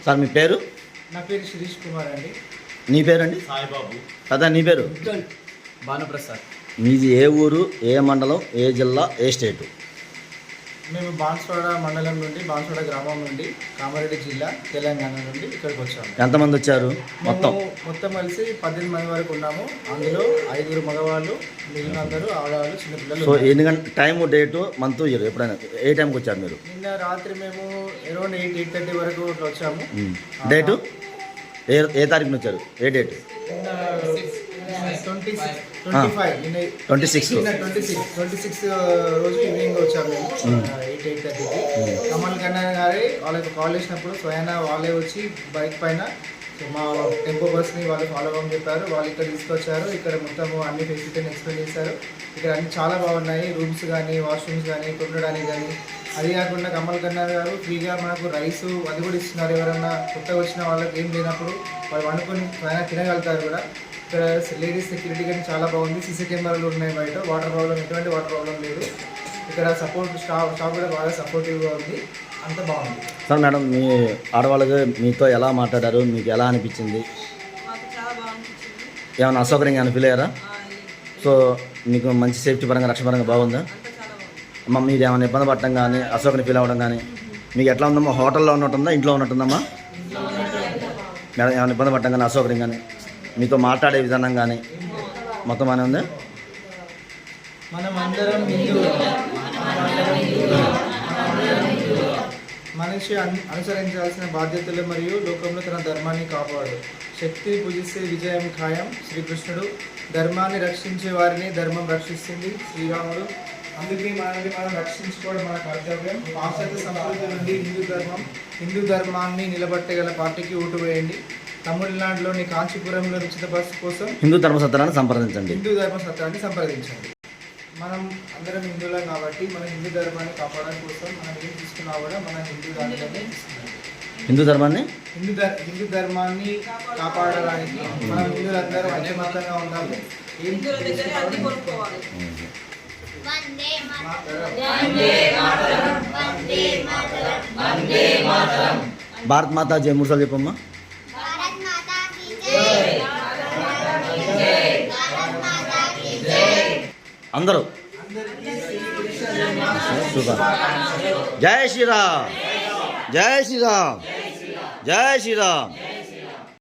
Sir మీ పేరు? నా పేరు శిరీష్ కుమార్ అండి. నీ పేరండి? సాయిబాబు. కదా నీ పేరు? భానుప్రసాద్. మీది ఏ ఊరు, ఏ మండలం, ఏ జిల్లా, ఏ స్టేటు? మేము బాన్స్వాడ మండలం నుండి, బాన్స్వాడ గ్రామం నుండి, కామారెడ్డి జిల్లా, తెలంగాణ నుండి ఇక్కడికి వచ్చాము. ఎంతమంది వచ్చారు మొత్తం కలిసి 18 మంది వరకు ఉన్నాము. అందులో 5 మగవాళ్ళు, మిగిలిన అందరూ ఆడవాళ్ళు, చిన్నపిల్లలు. సో ఎన్ని గంట టైము, డేటు, మంత్, ఇయర్ ఎప్పుడైనా ఏ టైంకి వచ్చారు మీరు? నిన్న రాత్రి మేము అరౌండ్ 8:30 వరకు ఇట్లా వచ్చాము. డేటు ఏ తారీఖున వచ్చారు? ఏ డేట్? 26 రోజు ఈవినింగ్ వచ్చాము మేము 8:30కి. కమల్ కన్నయ్య గారి వాళ్ళకి కాల్ చేసినప్పుడు స్వయానా వాళ్ళే వచ్చి బైక్ పైన మా టెంపో బస్ని వాళ్ళు ఫాలో అవ్వమని చెప్పారు. వాళ్ళు ఇక్కడ తీసుకొచ్చారు. ఇక్కడ మొత్తం అన్ని ఫెసిలిటీని ఎక్స్ప్లెయిన్ చేశారు. ఇక్కడ అన్ని చాలా బాగున్నాయి. రూమ్స్ కానీ, వాష్రూమ్స్ కానీ, కొనడానికి కానీ. అది కాకుండా కమల్ కన్నయ్య గారు ఫ్రీగా మనకు రైసు అది కూడా ఇస్తున్నారు. ఎవరన్నా కొత్తగా వచ్చిన వాళ్ళకి ఏం లేనప్పుడు వాళ్ళు వండుకొని స్వయంగా తినగలుగుతారు కూడా. ఇక్కడ లేడీస్ సెక్యూరిటీ కానీ చాలా బాగుంది. సీసీ కెమెరాలు ఉన్నాయి బయట. వాటర్ ప్రాబ్లం, ఎటువంటి వాటర్ ప్రాబ్లం లేదు. ఇక్కడ స్టాఫ్ కూడా బాగా సపోర్టివ్గా ఉంది. అంత బాగుంది. సార్ మేడం, మీ ఆడవాళ్ళకి మీతో ఎలా మాట్లాడారు? మీకు ఎలా అనిపించింది? ఏమైనా అసౌకర్యంగా అని ఫీల్ అయ్యారా? సో మీకు మంచి సేఫ్టీ పరంగా, రక్షణ పరంగా బాగుందా? అమ్మ, మీరు ఏమైనా ఇబ్బంది పడటం కానీ, అసౌకర్యం ఫీల్ అవ్వడం కానీ మీకు ఎట్లా ఉందమ్మా? హోటల్లో ఉన్నట్టుందా, ఇంట్లో ఉన్నట్టుందమ్మా? మేడం, ఏమైనా ఇబ్బంది పడటం కానీ, అసౌకర్యం కానీ, మీతో మాట్లాడే విధానం కానీ మొత్తం బాగానే ఉంది? మనం అందరం మనిషి అనుసరించాల్సిన బాధ్యతలు మరియు లోకంలో తన ధర్మాన్ని కాపాడు. శక్తిని పూజిస్తే విజయం ఖాయం. శ్రీకృష్ణుడు ధర్మాన్ని రక్షించే వారిని ధర్మం రక్షిస్తుంది శ్రీరాముడు. అందుకే మనల్ని మనం రక్షించుకోవడం మన కర్తవ్యం. పాశ్చాత్య సంస్కృతి నుండి హిందూ ధర్మాన్ని నిలబట్టగల పార్టీకి ఓటు వేయండి. తమిళనాడులోని కాంచీపురంలో ఉచిత బస్సు కోసం హిందూ ధర్మసత్రాన్ని సంప్రదించండి. మనం అందరం హిందువులం కాబట్టి మన హిందూ ధర్మాన్ని కాపాడడం కోసం మనం ఏం తీసుకున్నా కూడా మన హిందూ ధర్మాన్ని హిందూ ధర్మాన్ని కాపాడడానికి మనం హిందువులందరూ ఐకమత్యంగా ఉండాలి. భారత్ మాతా జై. 3 సార్లు చెప్పమ్మా. అందరూ సూపర్. జై శ్రీరామ్, జై శ్రీరామ్, జై శ్రీరామ్.